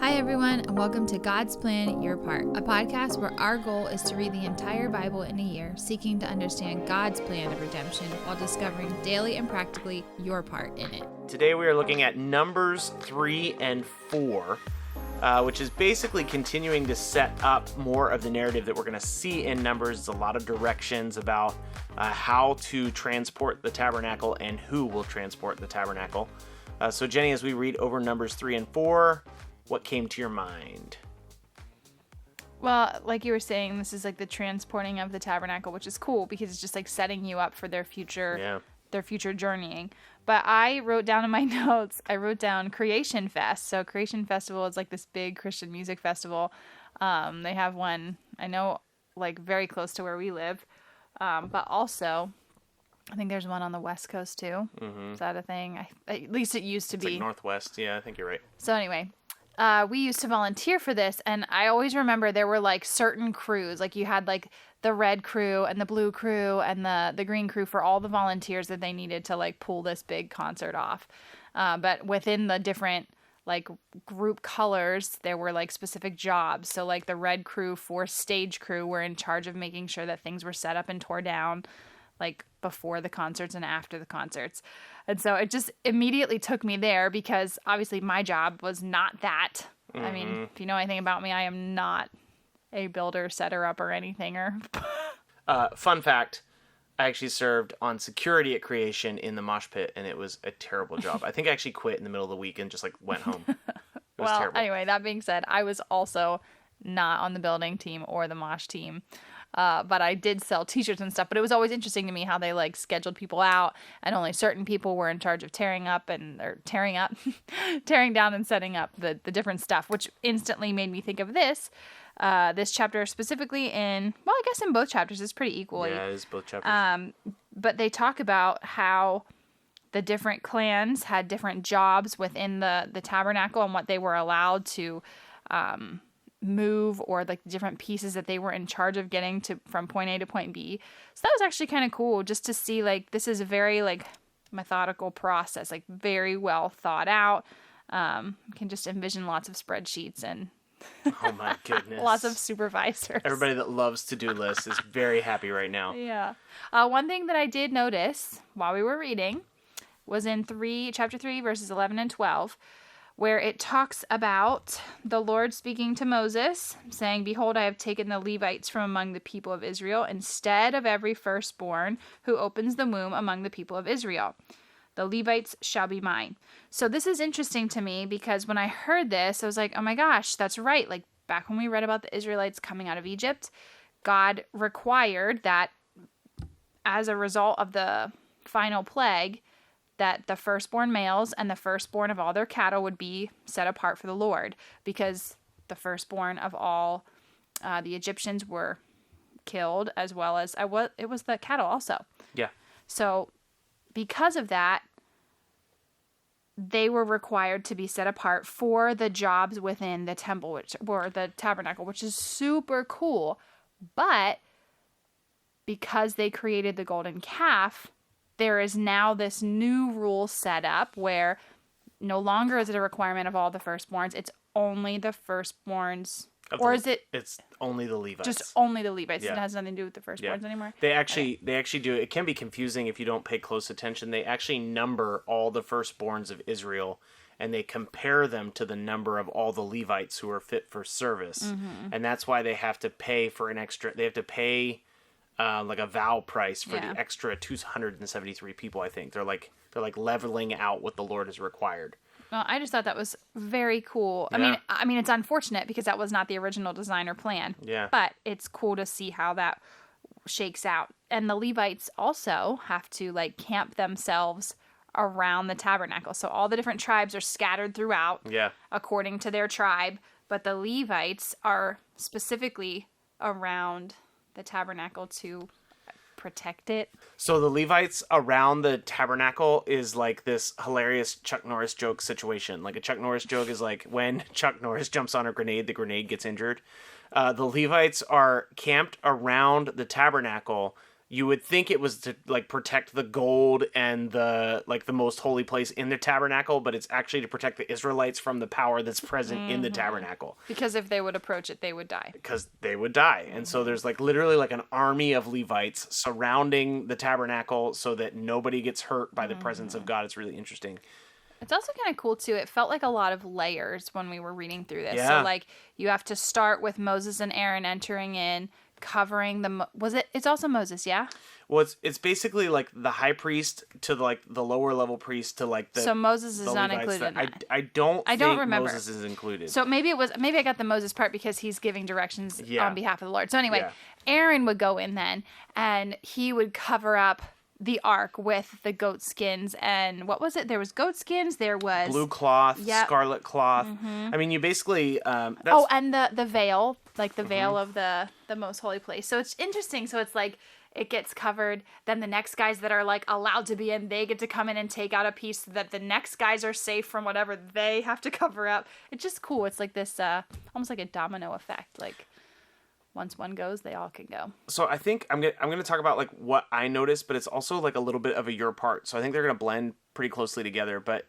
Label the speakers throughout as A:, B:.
A: Hi, everyone, and welcome to God's Plan, Your Part, a podcast where our goal is to read the entire Bible in a year, seeking to understand God's plan of redemption while discovering daily and practically your part in it.
B: Today we are looking at Numbers 3 and 4, which is basically continuing to set up more of the narrative that we're going to see in Numbers. It's a lot of directions about how to transport the tabernacle and who will transport the tabernacle. So Jenny, as we read over Numbers 3 and 4, what came to your mind?
C: Well, like you were saying, this is like the transporting of the tabernacle, which is cool because it's just like setting you up for their future journeying. But I wrote down in my notes, Creation Fest. So Creation Festival is like this big Christian music festival. They have one, I know, like very close to where we live. But also, I think there's one on the West Coast too. Mm-hmm. Is that a thing? At least it used to be.
B: Like Northwest. Yeah, I think you're right.
C: So anyway, we used to volunteer for this, and I always remember there were like certain crews. Like you had like the red crew and the blue crew and the green crew for all the volunteers that they needed to like pull this big concert off. But within the different like group colors, there were like specific jobs. So like the red crew for stage crew were in charge of making sure that things were set up and tore down, like before the concerts and after the concerts. And so it just immediately took me there because obviously my job was not that. Mm-hmm. I mean, if you know anything about me, I am not a builder, setter up or anything.
B: Fun fact, I actually served on security at Creation in the mosh pit, and it was a terrible job. I think I actually quit in the middle of the week and just like went home. It was terrible.
C: Anyway, that being said, I was also not on the building team or the mosh team. But I did sell t-shirts and stuff, but it was always interesting to me how they like scheduled people out and only certain people were in charge of tearing down and setting up the different stuff, which instantly made me think of this chapter specifically in both chapters. It's pretty equally.
B: Yeah, it is both chapters.
C: But they talk about how the different clans had different jobs within the tabernacle and what they were allowed to, move, or like different pieces that they were in charge of getting to from point A to point B. So that was actually kind of cool just to see like this is a very like methodical process, like very well thought out. Can just envision lots of spreadsheets and
B: oh my goodness,
C: lots of supervisors.
B: Everybody that loves to-do lists is very happy right now.
C: Yeah. One thing that I did notice while we were reading was in chapter 3 verses 11 and 12, where it talks about the Lord speaking to Moses, saying, "Behold, I have taken the Levites from among the people of Israel, instead of every firstborn who opens the womb among the people of Israel. The Levites shall be mine." So this is interesting to me because when I heard this, I was like, oh my gosh, that's right. Like back when we read about the Israelites coming out of Egypt, God required that as a result of the final plague, that the firstborn males and the firstborn of all their cattle would be set apart for the Lord, because the firstborn of all the Egyptians were killed, as well as it was the cattle also.
B: Yeah.
C: So because of that, they were required to be set apart for the jobs within the temple, or the tabernacle, which is super cool. But because they created the golden calf, there is now this new rule set up where no longer is it a requirement of all the firstborns. It's only the firstborns.
B: It's only the Levites.
C: Just only the Levites.
B: Yeah.
C: It has nothing to do with the firstborns anymore.
B: They actually do. It can be confusing if you don't pay close attention. They actually number all the firstborns of Israel, and they compare them to the number of all the Levites who are fit for service. Mm-hmm. And that's why they have to pay for an extra. They have to pay like a vow price for the extra 273 people. I think they're like leveling out what the Lord has required.
C: Well, I just thought that was very cool.
B: Yeah.
C: I mean, it's unfortunate because that was not the original design or plan.
B: Yeah.
C: But it's cool to see how that shakes out. And the Levites also have to like camp themselves around the tabernacle. So all the different tribes are scattered throughout.
B: Yeah.
C: According to their tribe, but the Levites are specifically around the tabernacle to protect it.
B: So the Levites around the tabernacle is like this hilarious Chuck Norris joke situation. Like a Chuck Norris joke is like when Chuck Norris jumps on a grenade, the grenade gets injured. The Levites are camped around the tabernacle you would think it was to like protect the gold and the most holy place in the tabernacle, but it's actually to protect the Israelites from the power that's present in the tabernacle.
C: Because if they would approach it, they would die.
B: Because they would die. And so there's like literally like an army of Levites surrounding the tabernacle so that nobody gets hurt by the presence of God. It's really interesting.
C: It's also kind of cool, too. It felt like a lot of layers when we were reading through this.
B: Yeah.
C: So, like, you have to start with Moses and Aaron entering in, covering the... It's also Moses, yeah?
B: Well, it's basically like the high priest to like the lower level priest to like the...
C: So Moses is not
B: Levites
C: included in that.
B: I don't think
C: remember.
B: Moses is included.
C: So maybe I got the Moses part because he's giving directions on behalf of the Lord. So anyway, Aaron would go in then, and he would cover up the ark with the goat skins. And what was it? There was goat skins. There was
B: blue cloth, scarlet cloth. I mean, you basically... and
C: the veil, like the veil of the most holy place. So it's interesting. So it's like it gets covered. Then the next guys that are like allowed to be in, they get to come in and take out a piece so that the next guys are safe from whatever they have to cover up. It's just cool. It's like this almost like a domino effect. Like once one goes, they all can go.
B: So I think I'm gonna talk about like what I noticed, but it's also like a little bit of a your part. So I think they're gonna blend pretty closely together. But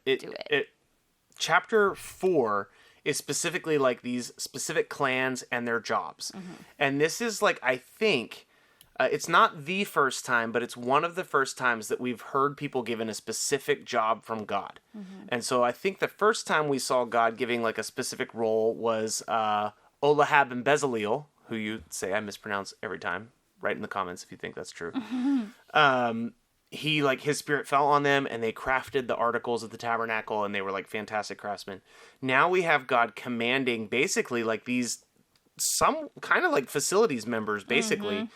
B: chapter 4 is specifically like these specific clans and their jobs, and this is like I think it's not the first time, but it's one of the first times that we've heard people given a specific job from God. And so I think the first time we saw God giving like a specific role was Olahab and Bezaleel, who you say I mispronounce every time. Write in the comments if you think that's true. He like his spirit fell on them and they crafted the articles of the tabernacle and they were like fantastic craftsmen. Now we have God commanding basically like these some kind of like facilities members basically.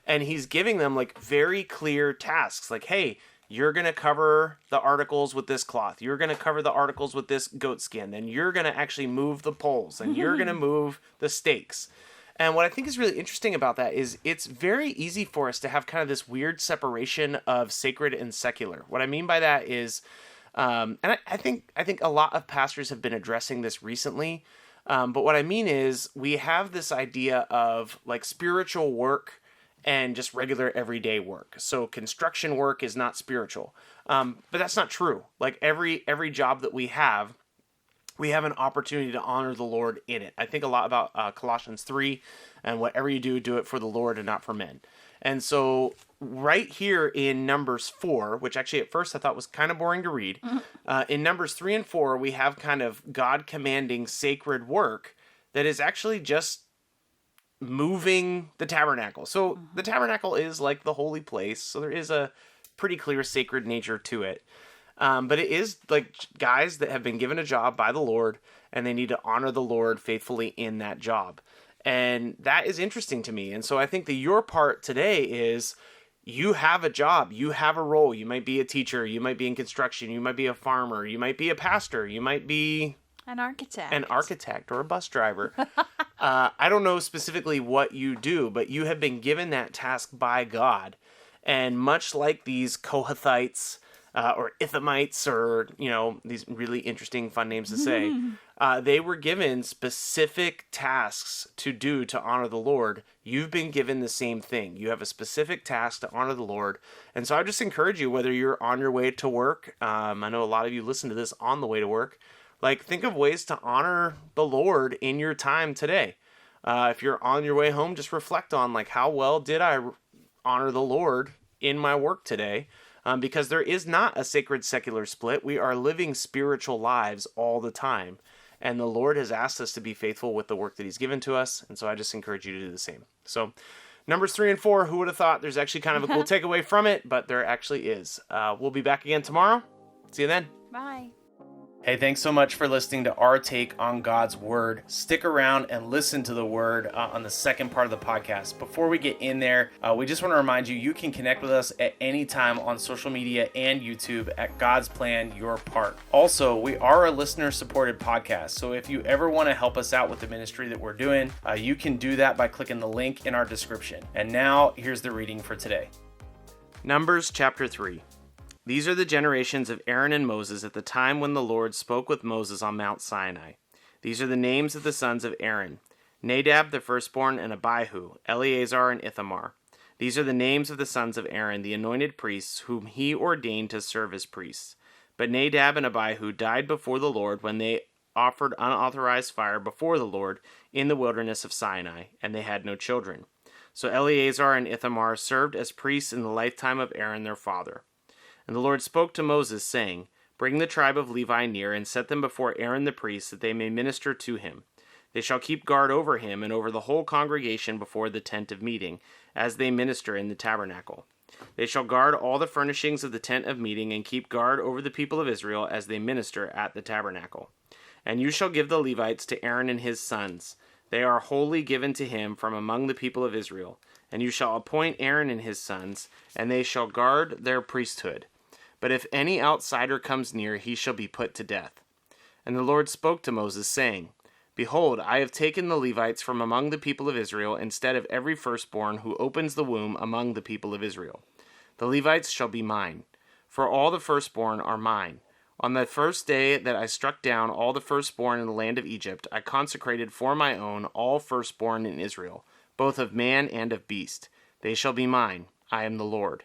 B: And he's giving them like very clear tasks like, hey, you're going to cover the articles with this cloth. You're going to cover the articles with this goat skin. Then you're going to actually move the poles and you're going to move the stakes. And what I think is really interesting about that is it's very easy for us to have kind of this weird separation of sacred and secular. What I mean by that is, and I think a lot of pastors have been addressing this recently. But what I mean is we have this idea of like spiritual work and just regular everyday work. So construction work is not spiritual. But that's not true. Like every job that we have an opportunity to honor the Lord in it. I think a lot about Colossians 3 and whatever you do, do it for the Lord and not for men. And so right here in Numbers 4, which actually at first I thought was kind of boring to read, in Numbers 3 and 4, we have kind of God commanding sacred work that is actually just moving the tabernacle. So the tabernacle is like the holy place, so there is a pretty clear sacred nature to it. But it is like guys that have been given a job by the Lord and they need to honor the Lord faithfully in that job. And that is interesting to me. And so I think your part today is you have a job, you have a role. You might be a teacher, you might be in construction, you might be a farmer, you might be a pastor, you might be
C: an
B: architect or a bus driver. I don't know specifically what you do, but you have been given that task by God. And much like these Kohathites, or Ithamites, or, these really interesting, fun names to say, they were given specific tasks to do to honor the Lord. You've been given the same thing. You have a specific task to honor the Lord. And so I just encourage you, whether you're on your way to work, I know a lot of you listen to this on the way to work, like think of ways to honor the Lord in your time today. If you're on your way home, just reflect on like, how well did I honor the Lord in my work today? Because there is not a sacred secular split. We are living spiritual lives all the time. And the Lord has asked us to be faithful with the work that he's given to us. And so I just encourage you to do the same. So Numbers 3 and 4, who would have thought there's actually kind of a cool takeaway from it, but there actually is. We'll be back again tomorrow. See you then.
C: Bye.
B: Hey, thanks so much for listening to our take on God's Word. Stick around and listen to the Word on the second part of the podcast. Before we get in there, we just want to remind you can connect with us at any time on social media and YouTube at God's Plan, Your Part. Also, we are a listener-supported podcast, so if you ever want to help us out with the ministry that we're doing, you can do that by clicking the link in our description. And now, here's the reading for today. Numbers chapter 3. These are the generations of Aaron and Moses at the time when the Lord spoke with Moses on Mount Sinai. These are the names of the sons of Aaron: Nadab the firstborn and Abihu, Eleazar and Ithamar. These are the names of the sons of Aaron, the anointed priests, whom he ordained to serve as priests. But Nadab and Abihu died before the Lord when they offered unauthorized fire before the Lord in the wilderness of Sinai, and they had no children. So Eleazar and Ithamar served as priests in the lifetime of Aaron their father. And the Lord spoke to Moses, saying, Bring the tribe of Levi near, and set them before Aaron the priest, that they may minister to him. They shall keep guard over him and over the whole congregation before the tent of meeting, as they minister in the tabernacle. They shall guard all the furnishings of the tent of meeting, and keep guard over the people of Israel as they minister at the tabernacle. And you shall give the Levites to Aaron and his sons. They are wholly given to him from among the people of Israel. And you shall appoint Aaron and his sons, and they shall guard their priesthood. But if any outsider comes near, he shall be put to death. And the Lord spoke to Moses, saying, Behold, I have taken the Levites from among the people of Israel, instead of every firstborn who opens the womb among the people of Israel. The Levites shall be mine, for all the firstborn are mine. On the first day that I struck down all the firstborn in the land of Egypt, I consecrated for my own all firstborn in Israel, both of man and of beast. They shall be mine. I am the Lord.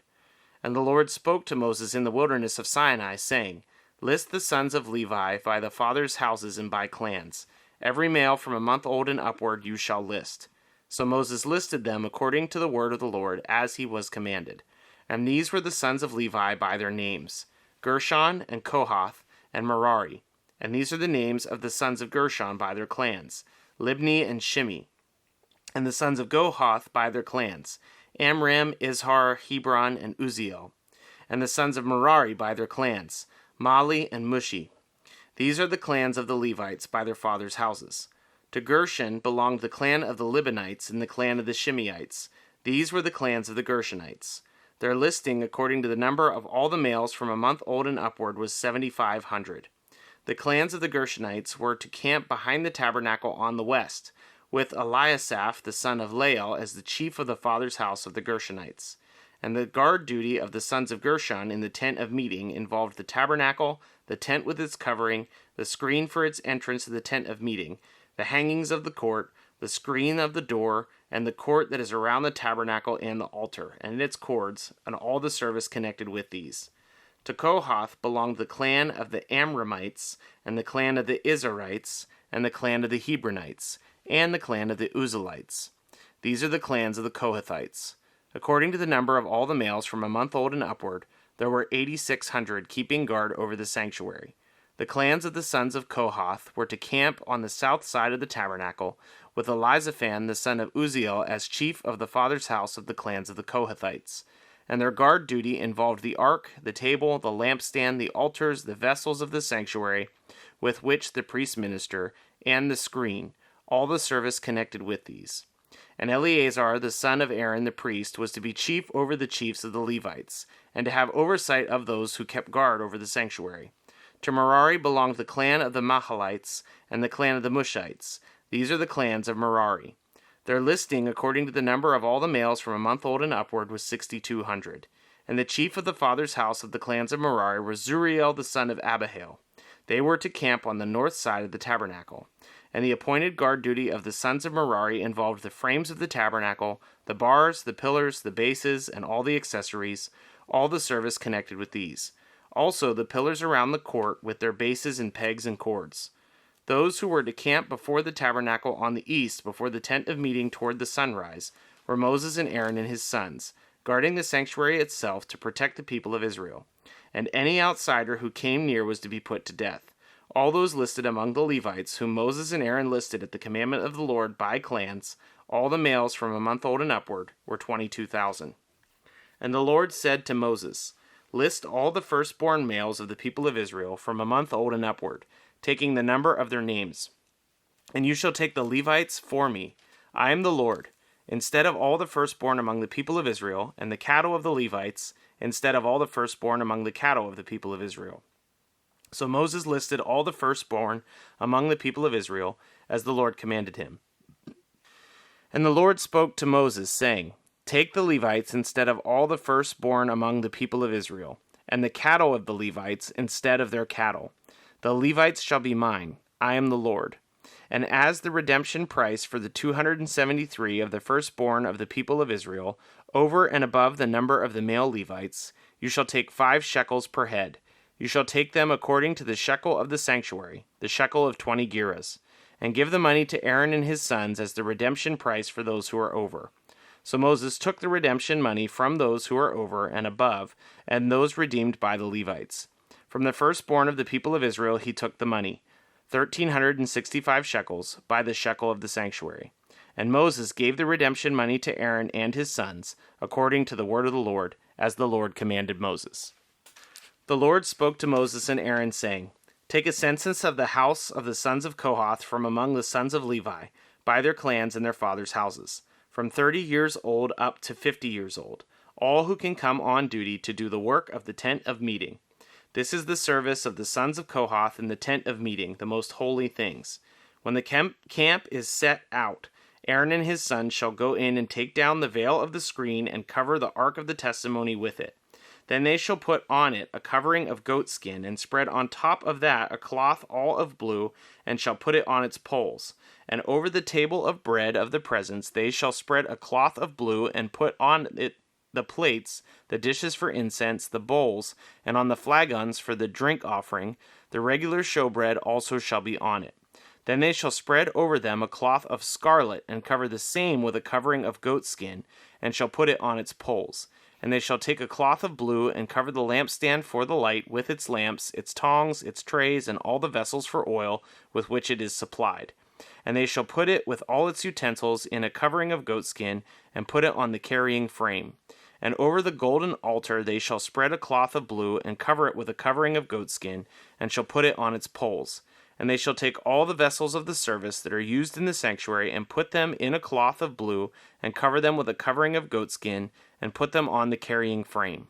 B: And the Lord spoke to Moses in the wilderness of Sinai, saying, List the sons of Levi by the fathers' houses and by clans. Every male from a month old and upward you shall list. So Moses listed them according to the word of the Lord, as he was commanded. And these were the sons of Levi by their names, Gershon and Kohath and Merari. And these are the names of the sons of Gershon by their clans, Libni and Shimi. And the sons of Kohath by their clans, Amram, Izhar, Hebron, and Uzziel. And the sons of Merari by their clans, Mali and Mushi. These are the clans of the Levites by their fathers' houses. To Gershon belonged the clan of the Libanites and the clan of the Shimeites. These were the clans of the Gershonites. Their listing, according to the number of all the males from a month old and upward, was 7,500. The clans of the Gershonites were to camp behind the tabernacle on the west, with Eliasaph the son of Lael as the chief of the father's house of the Gershonites. And the guard duty of the sons of Gershon in the tent of meeting involved the tabernacle, the tent with its covering, the screen for its entrance to the tent of meeting, the hangings of the court, the screen of the door, and the court that is around the tabernacle and the altar, and its cords, and all the service connected with these. To Kohath belonged the clan of the Amramites, and the clan of the Israelites, and the clan of the Hebronites, and the clan of the Uzzielites. These are the clans of the Kohathites. According to the number of all the males from a month old and upward, there were 8,600 keeping guard over the sanctuary. The clans of the sons of Kohath were to camp on the south side of the tabernacle, with Elizaphan the son of Uzziel as chief of the father's house of the clans of the Kohathites. And their guard duty involved the ark, the table, the lampstand, the altars, the vessels of the sanctuary, with which the priests minister, and the screen, all the service connected with these. And Eleazar the son of Aaron the priest was to be chief over the chiefs of the Levites, and to have oversight of those who kept guard over the sanctuary. To Merari belonged the clan of the Mahalites and the clan of the Mushites. These are the clans of Merari. Their listing, according to the number of all the males from a month old and upward, was 6,200. And the chief of the father's house of the clans of Merari was Zuriel the son of Abihail. They were to camp on the north side of the tabernacle. And the appointed guard duty of the sons of Merari involved the frames of the tabernacle, the bars, the pillars, the bases, and all the accessories, all the service connected with these. Also the pillars around the court with their bases and pegs and cords. Those who were to camp before the tabernacle on the east, before the tent of meeting toward the sunrise, were Moses and Aaron and his sons, guarding the sanctuary itself to protect the people of Israel. And any outsider who came near was to be put to death. All those listed among the Levites, whom Moses and Aaron listed at the commandment of the Lord by clans, all the males from a month old and upward, were 22,000. And the Lord said to Moses, List all the firstborn males of the people of Israel from a month old and upward, taking the number of their names. And you shall take the Levites for me. I am the Lord. Instead of all the firstborn among the people of Israel, and the cattle of the Levites, instead of all the firstborn among the cattle of the people of Israel. So Moses listed all the firstborn among the people of Israel, as the Lord commanded him. And the Lord spoke to Moses, saying, Take the Levites instead of all the firstborn among the people of Israel, and the cattle of the Levites instead of their cattle. The Levites shall be mine. I am the Lord. And as the redemption price for the 273 of the firstborn of the people of Israel, over and above the number of the male Levites, you shall take 5 shekels per head. You shall take them according to the shekel of the sanctuary, the shekel of 20 gerahs, and give the money to Aaron and his sons as the redemption price for those who are over. So Moses took the redemption money from those who are over and above, and those redeemed by the Levites. From the firstborn of the people of Israel he took the money, 1,365 shekels, by the shekel of the sanctuary. And Moses gave the redemption money to Aaron and his sons, according to the word of the Lord, as the Lord commanded Moses. The Lord spoke to Moses and Aaron, saying, Take a census of the house of the sons of Kohath from among the sons of Levi, by their clans and their fathers' houses, from 30 years old up to 50 years old, all who can come on duty to do the work of the tent of meeting. This is the service of the sons of Kohath in the tent of meeting, the most holy things. When the camp is set out, Aaron and his sons shall go in and take down the veil of the screen and cover the ark of the testimony with it. Then they shall put on it a covering of goatskin, and spread on top of that a cloth all of blue, and shall put it on its poles. And over the table of bread of the presence they shall spread a cloth of blue, and put on it the plates, the dishes for incense, the bowls, and on the flagons for the drink offering, the regular showbread also shall be on it. Then they shall spread over them a cloth of scarlet, and cover the same with a covering of goatskin, and shall put it on its poles. And they shall take a cloth of blue, and cover the lampstand for the light, with its lamps, its tongs, its trays, and all the vessels for oil with which it is supplied. And they shall put it with all its utensils in a covering of goatskin, and put it on the carrying frame. And over the golden altar they shall spread a cloth of blue, and cover it with a covering of goatskin, and shall put it on its poles. And they shall take all the vessels of the service that are used in the sanctuary, and put them in a cloth of blue, and cover them with a covering of goatskin, and put them on the carrying frame.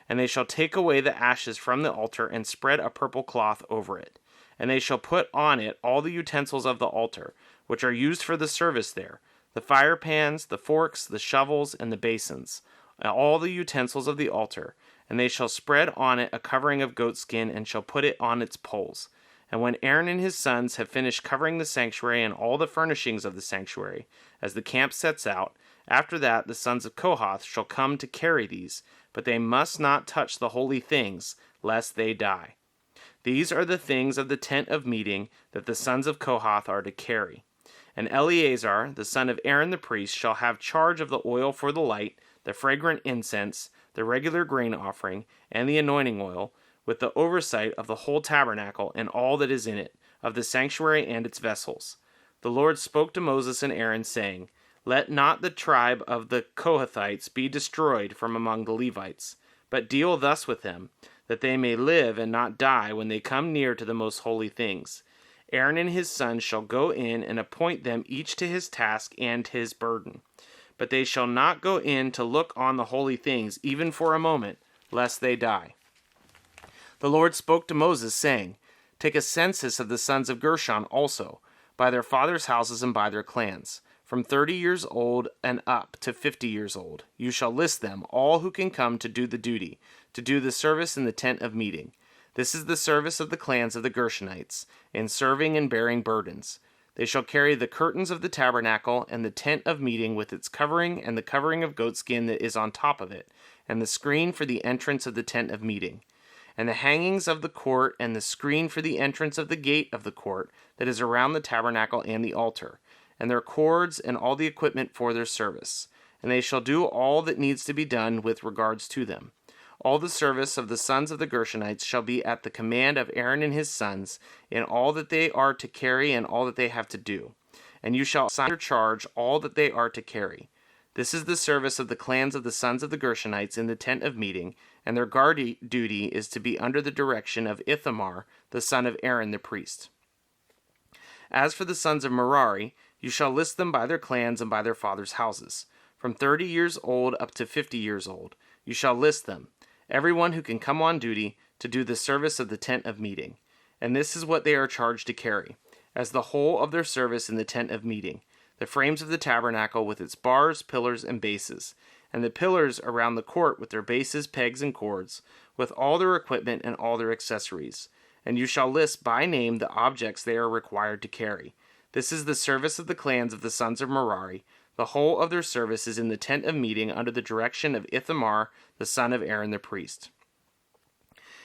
B: And they shall take away the ashes from the altar, and spread a purple cloth over it. And they shall put on it all the utensils of the altar, which are used for the service there, the fire pans, the forks, the shovels, and the basins, and all the utensils of the altar. And they shall spread on it a covering of goatskin, and shall put it on its poles. And when Aaron and his sons have finished covering the sanctuary and all the furnishings of the sanctuary, as the camp sets out, after that the sons of Kohath shall come to carry these, but they must not touch the holy things, lest they die. These are the things of the tent of meeting that the sons of Kohath are to carry. And Eleazar, the son of Aaron the priest, shall have charge of the oil for the light, the fragrant incense, the regular grain offering, and the anointing oil, with the oversight of the whole tabernacle and all that is in it, of the sanctuary and its vessels. The Lord spoke to Moses and Aaron, saying, Let not the tribe of the Kohathites be destroyed from among the Levites, but deal thus with them, that they may live and not die when they come near to the most holy things. Aaron and his sons shall go in and appoint them each to his task and his burden. But they shall not go in to look on the holy things, even for a moment, lest they die. The Lord spoke to Moses, saying, Take a census of the sons of Gershon also, by their fathers' houses and by their clans, from 30 years old and up to 50 years old. You shall list them, all who can come to do the duty, to do the service in the tent of meeting. This is the service of the clans of the Gershonites, in serving and bearing burdens. They shall carry the curtains of the tabernacle and the tent of meeting with its covering and the covering of goatskin that is on top of it, and the screen for the entrance of the tent of meeting, and the hangings of the court and the screen for the entrance of the gate of the court that is around the tabernacle and the altar, and their cords and all the equipment for their service. And they shall do all that needs to be done with regards to them. All the service of the sons of the Gershonites shall be at the command of Aaron and his sons, in all that they are to carry and all that they have to do. And you shall assign their charge all that they are to carry. This is the service of the clans of the sons of the Gershonites in the tent of meeting, and their guard duty is to be under the direction of Ithamar, the son of Aaron the priest. As for the sons of Merari, you shall list them by their clans and by their fathers' houses. From 30 years old up to 50 years old, you shall list them, everyone who can come on duty to do the service of the tent of meeting. And this is what they are charged to carry, as the whole of their service in the tent of meeting, the frames of the tabernacle with its bars, pillars, and bases, and the pillars around the court with their bases, pegs, and cords, with all their equipment and all their accessories. And you shall list by name the objects they are required to carry. This is the service of the clans of the sons of Merari. The whole of their service is in the tent of meeting under the direction of Ithamar, the son of Aaron the priest.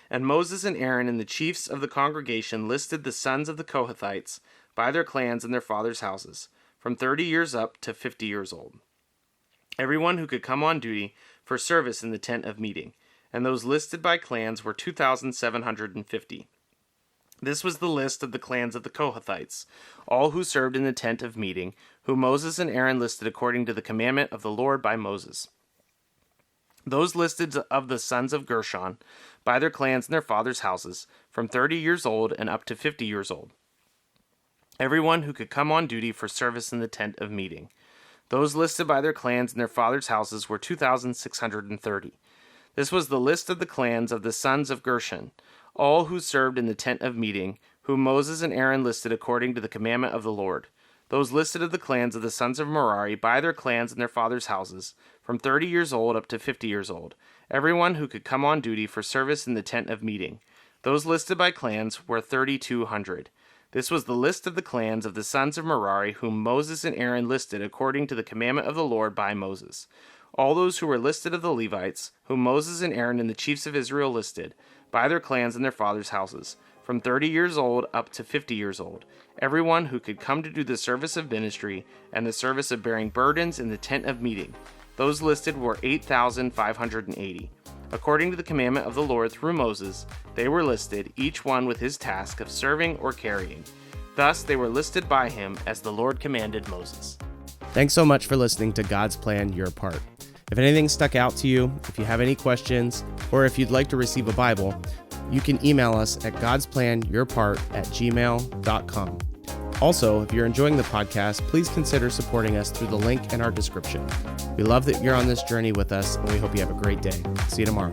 B: And Moses and Aaron and the chiefs of the congregation listed the sons of the Kohathites by their clans and their fathers' houses, from 30 years up to 50 years old. Everyone who could come on duty for service in the tent of meeting, and those listed by clans were 2,750. This was the list of the clans of the Kohathites, all who served in the tent of meeting, whom Moses and Aaron listed according to the commandment of the Lord by Moses. Those listed of the sons of Gershon, by their clans and their fathers' houses, from 30 years old and up to 50 years old. Everyone who could come on duty for service in the tent of meeting. Those listed by their clans and their fathers' houses were 2,630. This was the list of the clans of the sons of Gershon, all who served in the tent of meeting, whom Moses and Aaron listed according to the commandment of the Lord. Those listed of the clans of the sons of Merari by their clans and their fathers' houses, from 30 years old up to 50 years old, everyone who could come on duty for service in the tent of meeting. Those listed by clans were 3,200. This was the list of the clans of the sons of Merari, whom Moses and Aaron listed according to the commandment of the Lord by Moses. All those who were listed of the Levites, whom Moses and Aaron and the chiefs of Israel listed, by their clans and their fathers' houses, from 30 years old up to 50 years old, everyone who could come to do the service of ministry and the service of bearing burdens in the tent of meeting. Those listed were 8,580. According to the commandment of the Lord through Moses, they were listed, each one with his task of serving or carrying. Thus they were listed by him as the Lord commanded Moses.
D: Thanks so much for listening to God's Plan, Your Part. If anything stuck out to you, if you have any questions, or if you'd like to receive a Bible, you can email us at godsplанyourpart@gmail.com. Also, if you're enjoying the podcast, please consider supporting us through the link in our description. We love that you're on this journey with us, and we hope you have a great day. See you tomorrow.